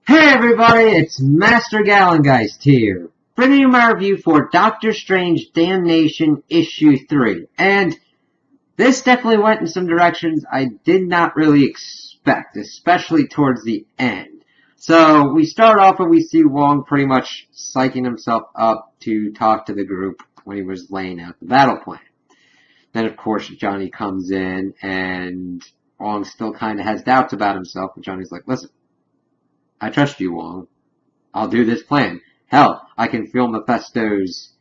Hey everybody, it's Master Gallengeist here, bringing you my review for Doctor Strange Damnation Issue 3. And this definitely went in some directions I did not really expect, especially towards the end. So we start off and we see Wong pretty much psyching himself up to talk to the group when he was laying out the battle plan. Then of course Johnny comes in and Wong still kind of has doubts about himself, but Johnny's like, listen, I trust you, Wong. I'll do this plan. Hell, I can feel Mephisto's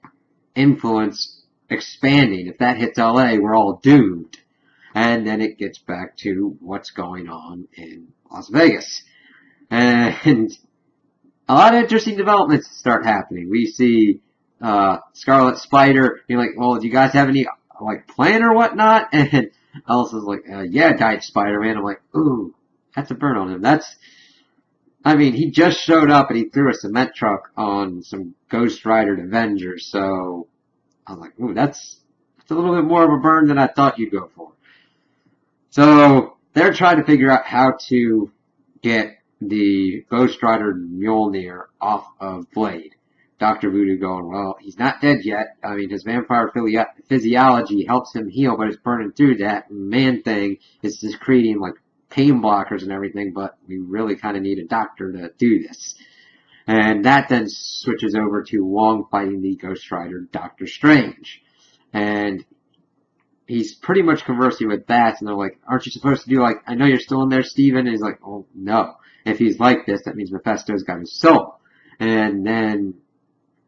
influence expanding. If that hits LA, we're all doomed. And then it gets back to what's going on in Las Vegas. And a lot of interesting developments start happening. We see Scarlet Spider being like, well, do you guys have any plan or whatnot? And Elsa's like, yeah, died Spider-Man. I'm like, ooh, that's a burn on him. He just showed up and he threw a cement truck on some Ghost Rider Avengers, so I was like, ooh, that's a little bit more of a burn than I thought you'd go for. So they're trying to figure out how to get the Ghost Rider Mjolnir off of Blade. Dr. Voodoo going, well, he's not dead yet. His vampire physiology helps him heal, but it's burning through that. Man-Thing is just creating, pain blockers and everything, but we really kind of need a doctor to do this. And that then switches over to Wong fighting the Ghost Rider Doctor Strange. And he's pretty much conversing with bats, and they're like, aren't you supposed to do, I know you're still in there, Steven? And he's like, oh, no. If he's like this, that means Mephisto's got his soul. And then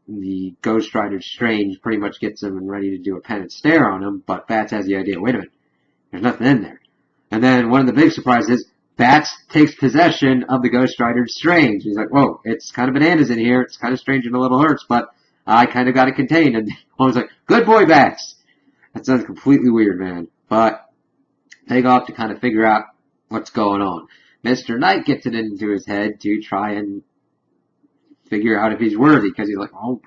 the Ghost Rider Strange pretty much gets him and ready to do a pen and stare on him, but Bats has the idea, wait a minute, there's nothing in there. And then one of the big surprises, Bats takes possession of the Ghost Rider Strange. He's like, whoa, it's kind of bananas in here. It's kind of strange and a little hurts, but I kind of got it contained. And I was like, good boy, Bats. That sounds completely weird, man. But they go up to kind of figure out what's going on. Mr. Knight gets it into his head to try and figure out if he's worthy, because he's like, oh,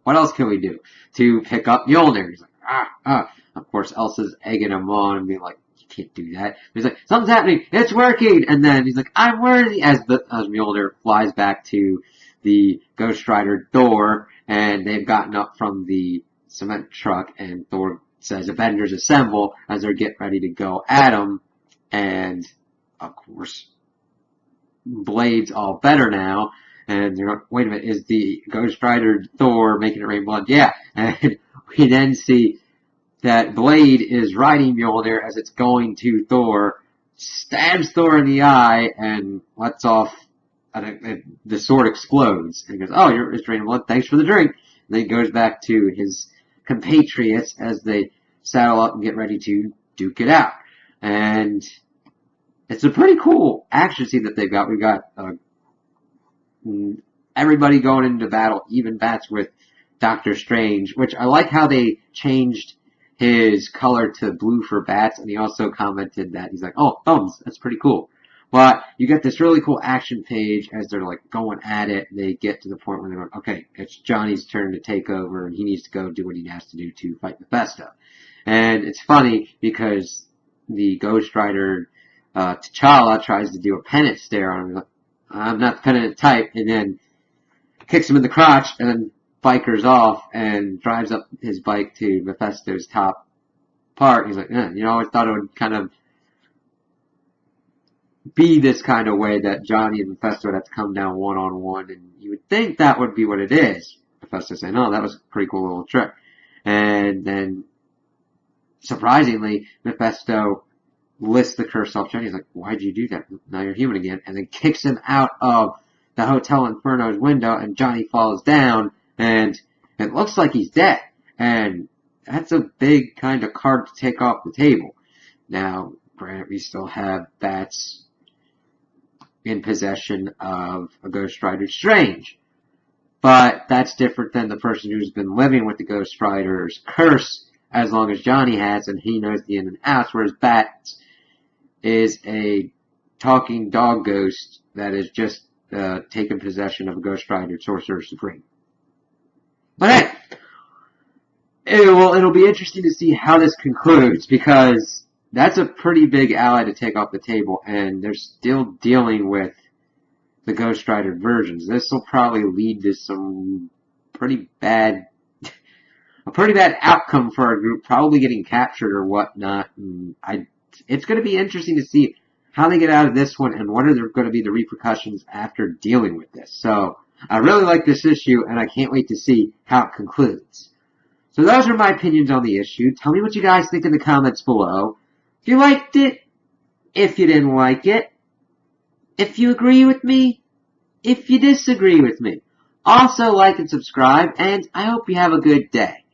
what else can we do? To pick up Mjolnir. He's like, Of course, Elsa's egging him on and being like, can't do that. He's like, something's happening, it's working, and then he's like, I'm worthy, as Mjolnir flies back to the Ghost Rider Thor, and they've gotten up from the cement truck, and Thor says, Avengers assemble, as they're getting ready to go at him, and, of course, Blade's all better now, and they're like, wait a minute, is the Ghost Rider Thor making it rain blood? Yeah, and we then see that Blade is riding Mjolnir as it's going to Thor, stabs Thor in the eye, and lets off, the sword explodes. And he goes, oh, it's raining blood, thanks for the drink. And then he goes back to his compatriots as they saddle up and get ready to duke it out. And it's a pretty cool action scene that they've got. We've got everybody going into battle, even Bats with Doctor Strange, which I like how they changed his color to blue for Bats, and he also commented that he's like, oh, thumbs, that's pretty cool. But you get this really cool action page as they're going at it. They get to the point where they're going, okay, it's Johnny's turn to take over, and he needs to go do what he has to do to fight Mephisto. And it's funny because the Ghost Rider T'Challa tries to do a penitent stare on him. He's like, I'm not the penitent type, and then kicks him in the crotch, and then bikers off and drives up his bike to Mephisto's top part. He's like, I always thought it would kind of be this kind of way that Johnny and Mephisto would have to come down one-on-one, and you would think that would be what it is. Mephisto saying, oh, that was a pretty cool little trick. And then, surprisingly, Mephisto lists the curse off Johnny. He's like, why'd you do that? Now you're human again. And then kicks him out of the Hotel Inferno's window, and Johnny falls down, and it looks like he's dead. And that's a big kind of card to take off the table. Now, granted, we still have Bats in possession of a Ghost Rider Strange. But that's different than the person who's been living with the Ghost Rider's curse as long as Johnny has, and he knows the in and outs, whereas Bats is a talking dog ghost that is just taken possession of a Ghost Rider Sorcerer Supreme. But hey, it'll be interesting to see how this concludes, because that's a pretty big ally to take off the table, and they're still dealing with the Ghost Rider versions. This will probably lead to some pretty bad, a pretty bad outcome for our group, probably getting captured or whatnot. And it's going to be interesting to see how they get out of this one and what are going to be the repercussions after dealing with this. So I really like this issue, and I can't wait to see how it concludes. So those are my opinions on the issue. Tell me what you guys think in the comments below. If you liked it, if you didn't like it, if you agree with me, if you disagree with me. Also like and subscribe, and I hope you have a good day.